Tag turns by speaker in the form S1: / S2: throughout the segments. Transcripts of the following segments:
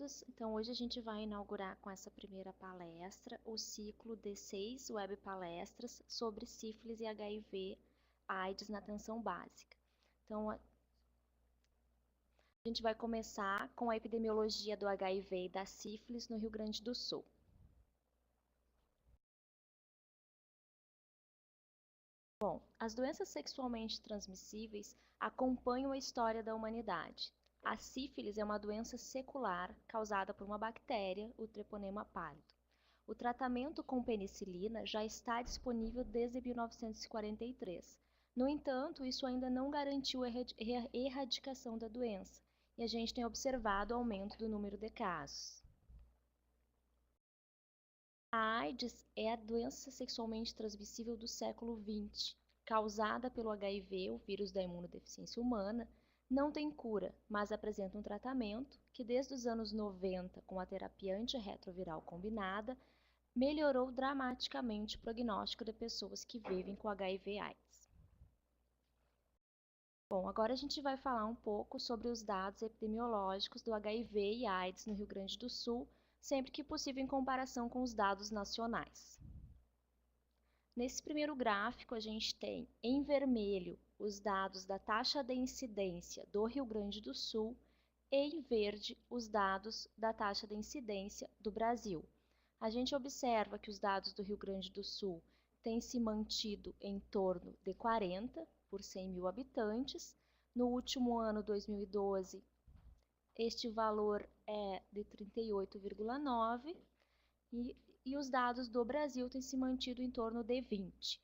S1: todos! Então, hoje a gente vai inaugurar com essa primeira palestra o ciclo de 6 web palestras sobre sífilis e HIV/AIDS na atenção básica. Então, a gente vai começar com a epidemiologia do HIV e da sífilis no Rio Grande do Sul. Bom, as doenças sexualmente transmissíveis acompanham a história da humanidade. A sífilis é uma doença secular causada por uma bactéria, o Treponema pálido. O tratamento com penicilina já está disponível desde 1943. No entanto, isso ainda não garantiu a erradicação da doença, e a gente tem observado o aumento do número de casos. A AIDS é a doença sexualmente transmissível do século XX, causada pelo HIV, o vírus da imunodeficiência humana. Não tem cura, mas apresenta um tratamento que desde os anos 90, com a terapia antirretroviral combinada, melhorou dramaticamente o prognóstico de pessoas que vivem com HIV/AIDS. Bom, agora a gente vai falar um pouco sobre os dados epidemiológicos do HIV e AIDS no Rio Grande do Sul, sempre que possível em comparação com os dados nacionais. Nesse primeiro gráfico, a gente tem em vermelho os dados da taxa de incidência do Rio Grande do Sul e em verde os dados da taxa de incidência do Brasil. A gente observa que os dados do Rio Grande do Sul têm se mantido em torno de 40 por 100 mil habitantes. No último ano, 2012, este valor é de 38,9 e os dados do Brasil têm se mantido em torno de 20.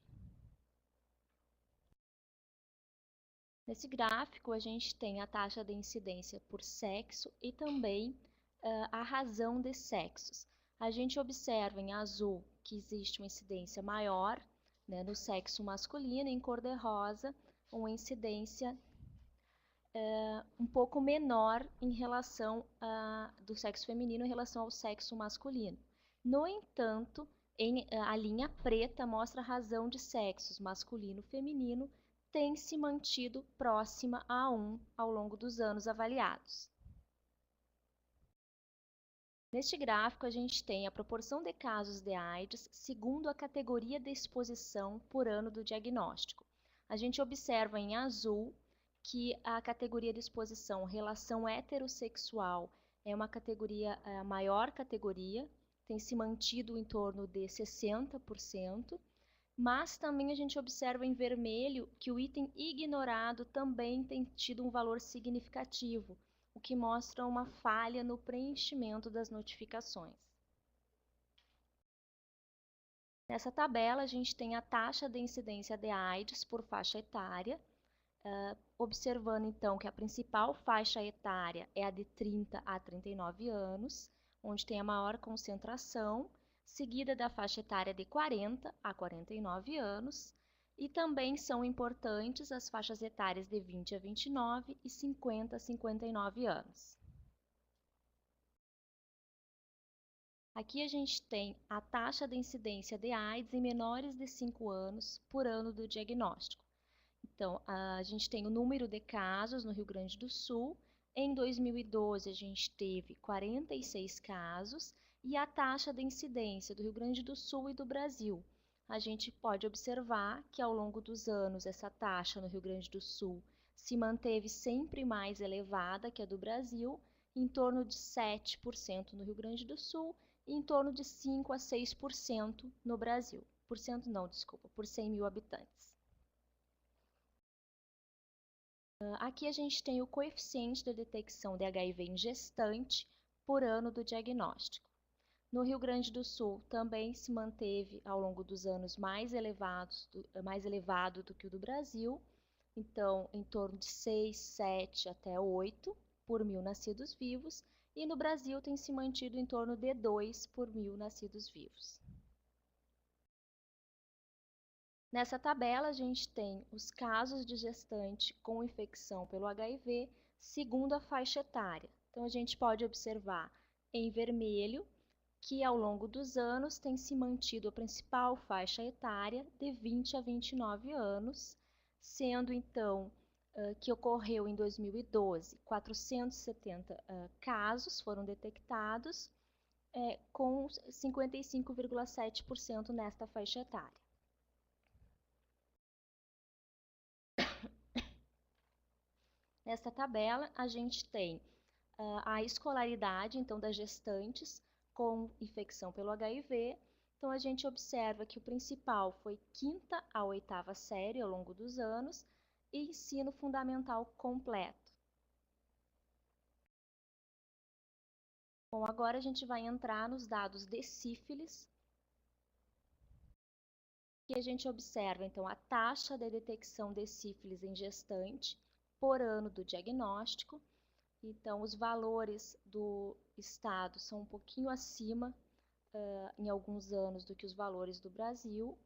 S1: Nesse gráfico, a gente tem a taxa de incidência por sexo e também a razão de sexos. A gente observa em azul que existe uma incidência maior, né, no sexo masculino, em cor de rosa, uma incidência um pouco menor em relação do sexo feminino em relação ao sexo masculino. No entanto, a linha preta mostra a razão de sexos masculino e feminino tem se mantido próxima a 1 ao longo dos anos avaliados. Neste gráfico, a gente tem a proporção de casos de AIDS segundo a categoria de exposição por ano do diagnóstico. A gente observa em azul que a categoria de exposição relação heterossexual é uma categoria, a maior categoria, tem se mantido em torno de 60%, mas também a gente observa em vermelho que o item ignorado também tem tido um valor significativo, o que mostra uma falha no preenchimento das notificações. Nessa tabela, a gente tem a taxa de incidência de AIDS por faixa etária, observando então que a principal faixa etária é a de 30 a 39 anos, onde tem a maior concentração, seguida da faixa etária de 40 a 49 anos, e também são importantes as faixas etárias de 20 a 29 e 50 a 59 anos. Aqui a gente tem a taxa de incidência de AIDS em menores de 5 anos por ano do diagnóstico. Então, a gente tem o número de casos no Rio Grande do Sul. Em 2012, a gente teve 46 casos e a taxa de incidência do Rio Grande do Sul e do Brasil. A gente pode observar que ao longo dos anos essa taxa no Rio Grande do Sul se manteve sempre mais elevada que a do Brasil, em torno de 7% no Rio Grande do Sul e em torno de 5 a 6% no Brasil. Por 100 mil habitantes. Aqui a gente tem o coeficiente de detecção de HIV em gestante por ano do diagnóstico. No Rio Grande do Sul também se manteve ao longo dos anos mais elevado do que o do Brasil, então em torno de 6, 7 até 8 por mil nascidos vivos, e no Brasil tem se mantido em torno de 2 por mil nascidos vivos. Nessa tabela, a gente tem os casos de gestante com infecção pelo HIV segundo a faixa etária. Então, a gente pode observar em vermelho que ao longo dos anos tem se mantido a principal faixa etária de 20 a 29 anos, sendo então que ocorreu em 2012, 470 casos foram detectados, com 55,7% nesta faixa etária. Nesta tabela, a gente tem a escolaridade, então, das gestantes com infecção pelo HIV. Então, a gente observa que o principal foi 5ª a 8ª série ao longo dos anos e ensino fundamental completo. Bom, agora a gente vai entrar nos dados de sífilis, que a gente observa, então, a taxa de detecção de sífilis em gestante por ano do diagnóstico. Então, os valores do estado são um pouquinho acima, em alguns anos, do que os valores do Brasil,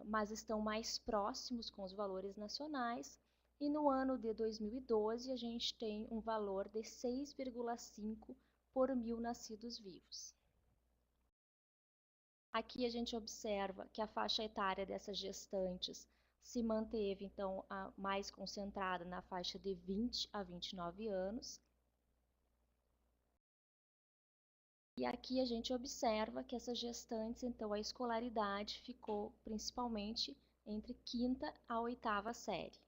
S1: mas estão mais próximos com os valores nacionais. E no ano de 2012, a gente tem um valor de 6,5 por 1.000 nascidos vivos. Aqui a gente observa que a faixa etária dessas gestantes se manteve, então, mais concentrada na faixa de 20 a 29 anos. E aqui a gente observa que essas gestantes, então, a escolaridade ficou principalmente entre 5ª a 8ª série,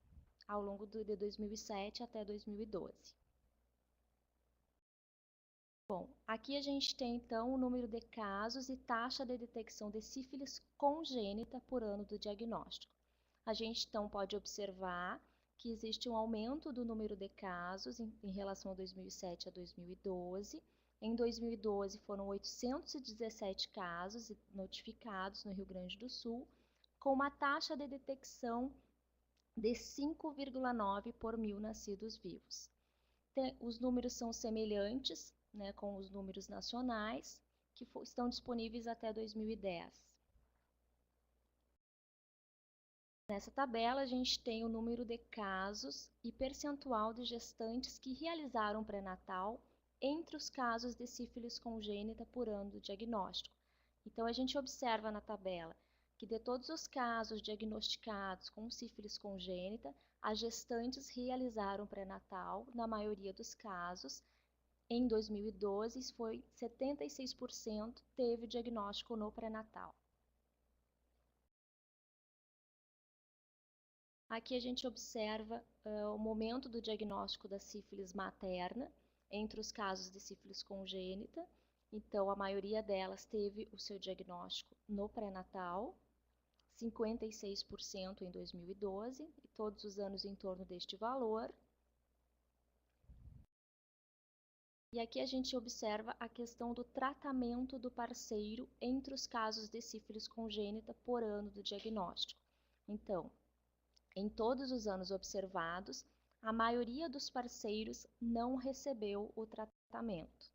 S1: ao longo de 2007 até 2012. Bom, aqui a gente tem, então, o número de casos e taxa de detecção de sífilis congênita por ano do diagnóstico. A gente, então, pode observar que existe um aumento do número de casos em relação a 2007 a 2012. Em 2012, foram 817 casos notificados no Rio Grande do Sul, com uma taxa de detecção de 5,9 por 1.000 nascidos vivos. Os números são semelhantes, né, com os números nacionais, que estão disponíveis até 2010. Nessa tabela, a gente tem o número de casos e percentual de gestantes que realizaram pré-natal entre os casos de sífilis congênita por ano do diagnóstico. Então, a gente observa na tabela que de todos os casos diagnosticados com sífilis congênita, as gestantes realizaram pré-natal, na maioria dos casos. Em 2012, foi 76% teve diagnóstico no pré-natal. Aqui a gente observa o momento do diagnóstico da sífilis materna entre os casos de sífilis congênita. Então, a maioria delas teve o seu diagnóstico no pré-natal, 56% em 2012, e todos os anos em torno deste valor. E aqui a gente observa a questão do tratamento do parceiro entre os casos de sífilis congênita por ano do diagnóstico. Então, em todos os anos observados, a maioria dos parceiros não recebeu o tratamento.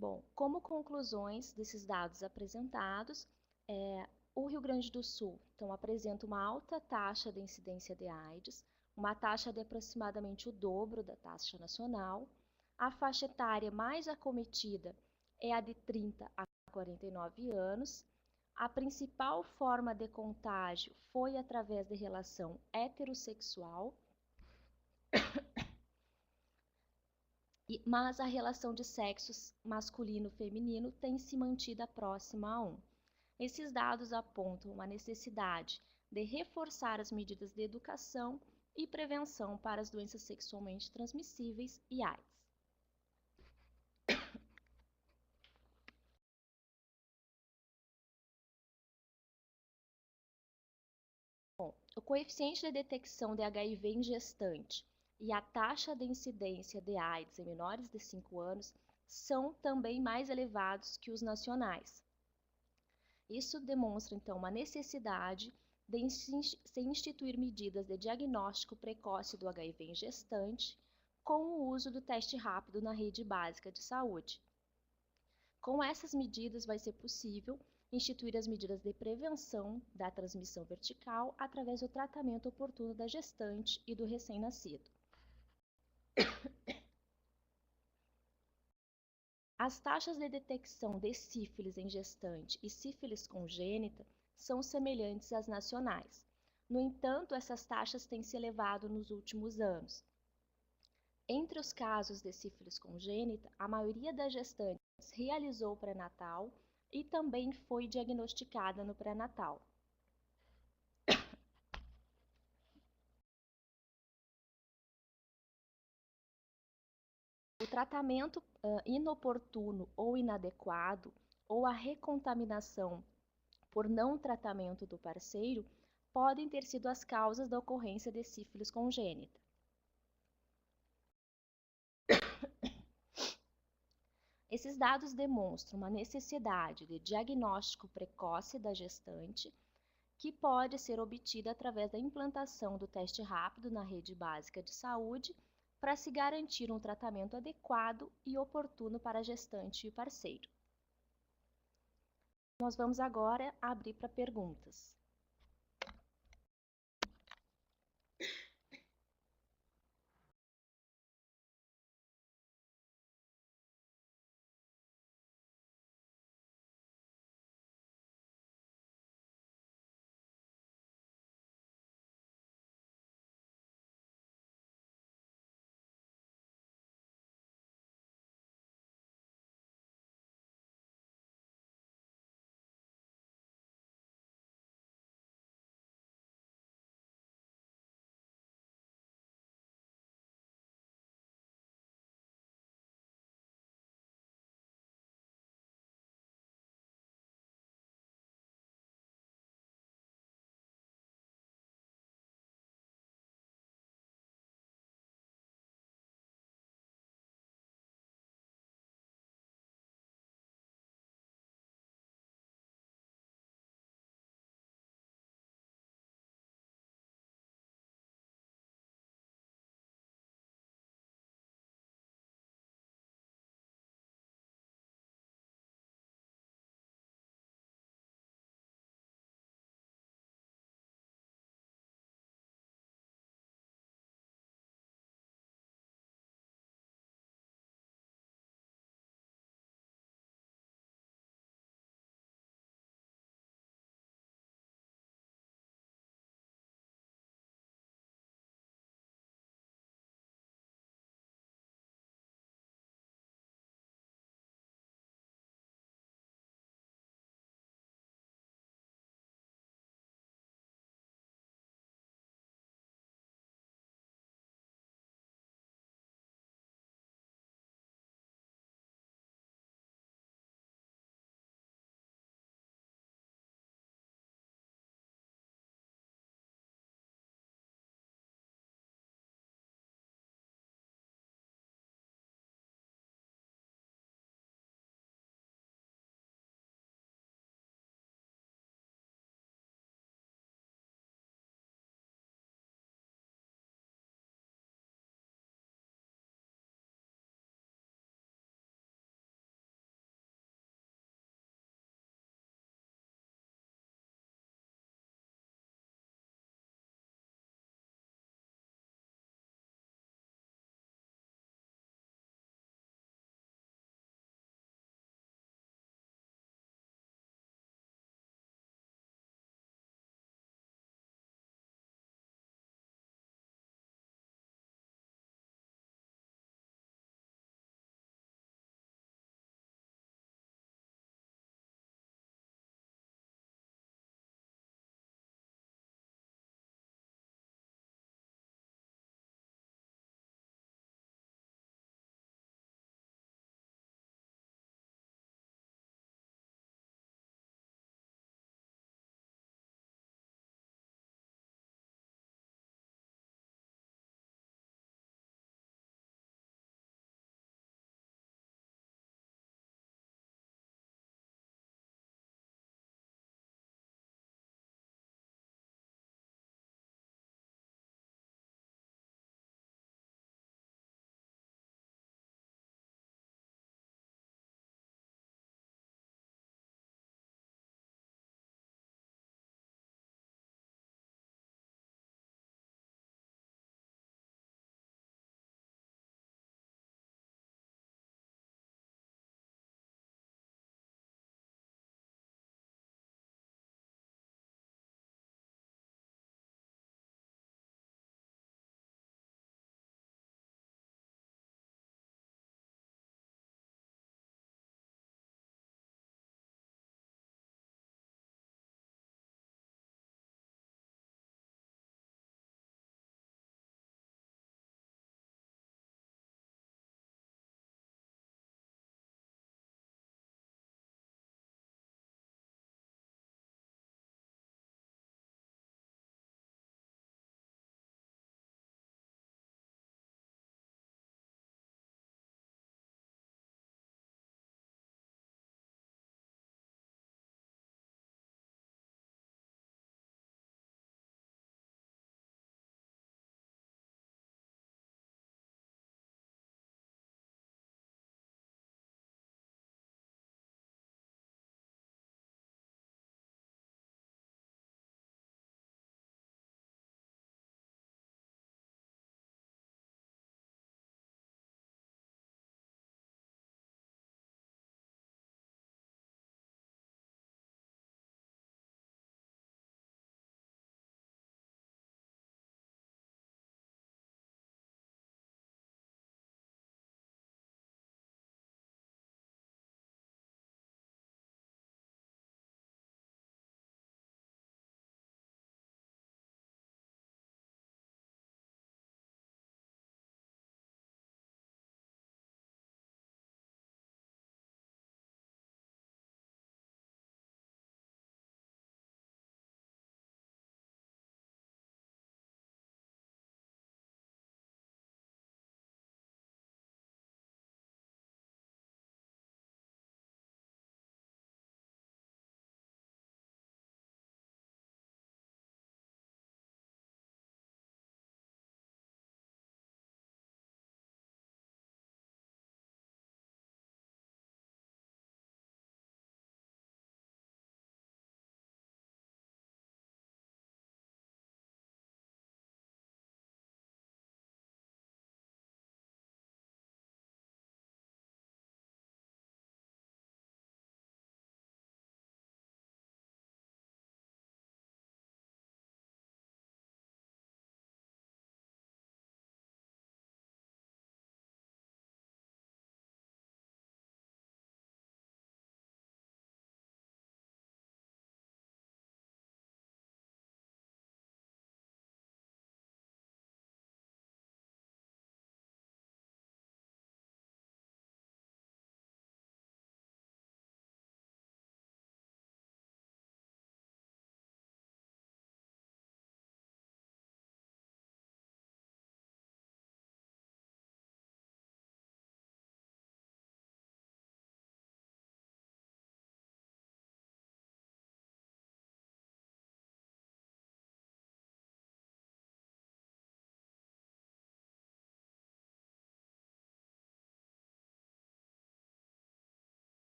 S1: Bom, como conclusões desses dados apresentados, o Rio Grande do Sul, então, apresenta uma alta taxa de incidência de AIDS, uma taxa de aproximadamente o dobro da taxa nacional. A faixa etária mais acometida é a de 30 a 49 anos. A principal forma de contágio foi através de relação heterossexual, mas a relação de sexos masculino-feminino tem se mantido próxima a 1. Esses dados apontam uma necessidade de reforçar as medidas de educação e prevenção para as doenças sexualmente transmissíveis e AIDS. Bom, o coeficiente de detecção de HIV em gestante e a taxa de incidência de AIDS em menores de 5 anos são também mais elevados que os nacionais. Isso demonstra, então, uma necessidade de se instituir medidas de diagnóstico precoce do HIV em gestante com o uso do teste rápido na rede básica de saúde. Com essas medidas, vai ser possível instituir as medidas de prevenção da transmissão vertical através do tratamento oportuno da gestante e do recém-nascido. As taxas de detecção de sífilis em gestante e sífilis congênita são semelhantes às nacionais. No entanto, essas taxas têm se elevado nos últimos anos. Entre os casos de sífilis congênita, a maioria das gestantes realizou o pré-natal e também foi diagnosticada no pré-natal. O tratamento inoportuno ou inadequado, ou a recontaminação por não tratamento do parceiro, podem ter sido as causas da ocorrência de sífilis congênita. Esses dados demonstram uma necessidade de diagnóstico precoce da gestante, que pode ser obtida através da implantação do teste rápido na rede básica de saúde, para se garantir um tratamento adequado e oportuno para a gestante e o parceiro. Nós vamos agora abrir para perguntas.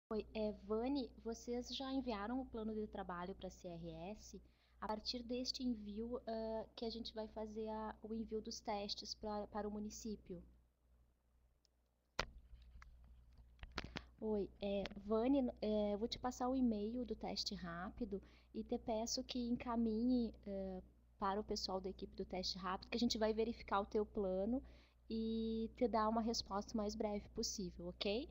S1: Oi, Vani, vocês já enviaram o plano de trabalho para a CRS? A partir deste envio, que a gente vai fazer o envio dos testes para o município. Oi, Vani, eu vou te passar o e-mail do teste rápido e te peço que encaminhe para o pessoal da equipe do teste rápido, que a gente vai verificar o teu plano e te dar uma resposta o mais breve possível, ok?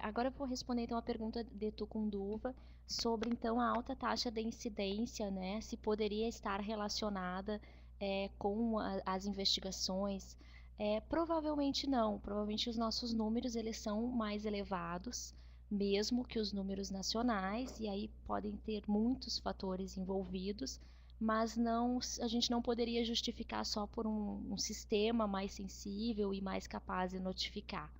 S1: Agora eu vou responder então a pergunta de Tucunduva sobre então a alta taxa de incidência, né? Se poderia estar relacionada com as investigações. Provavelmente não. Provavelmente os nossos números eles são mais elevados, mesmo que os números nacionais, e aí podem ter muitos fatores envolvidos, mas não, a gente não poderia justificar só por um sistema mais sensível e mais capaz de notificar.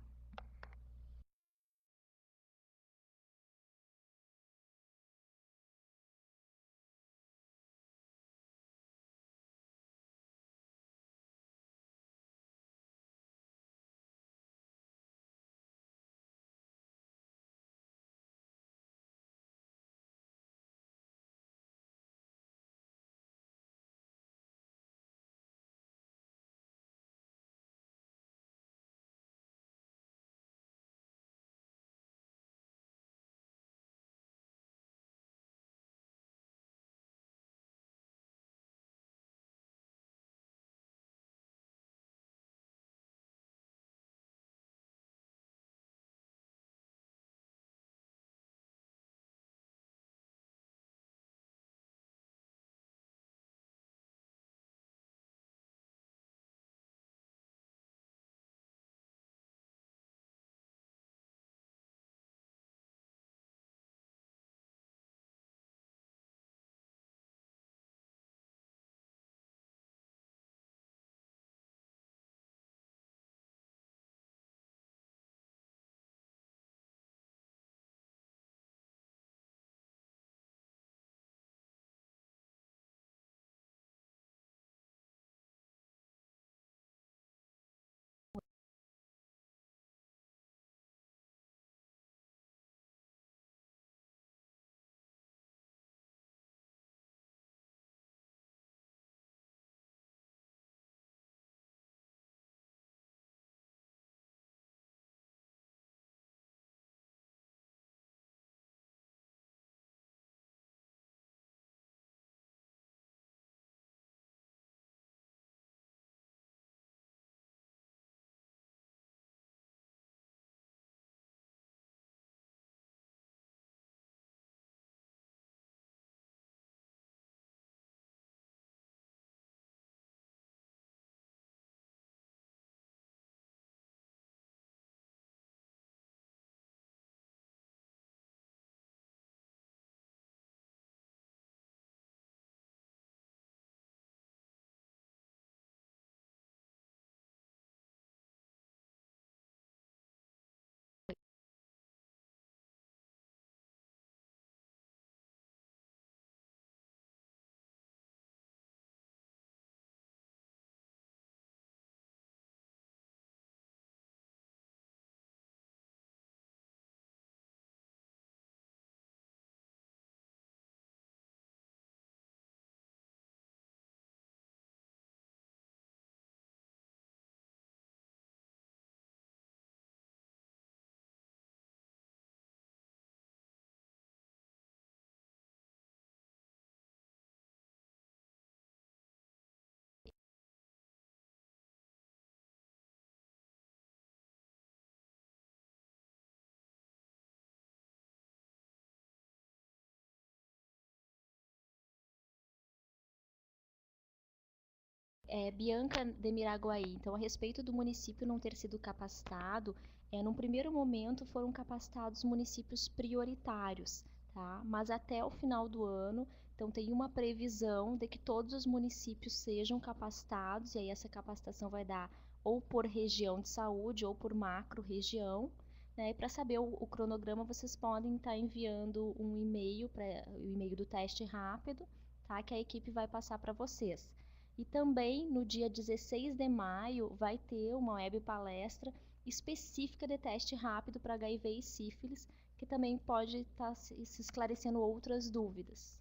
S1: Bianca de Miraguaí. Então, a respeito do município não ter sido capacitado, num primeiro momento foram capacitados municípios prioritários, tá? Mas até o final do ano Então, tem uma previsão de que todos os municípios sejam capacitados, e aí essa capacitação vai dar ou por região de saúde ou por macro-região. Né? E para saber o cronograma, vocês podem estar enviando um e-mail, o e-mail do teste rápido, tá? Que a equipe vai passar para vocês. E também, no dia 16 de maio, vai ter uma web palestra específica de teste rápido para HIV e sífilis, que também pode estar se esclarecendo outras dúvidas.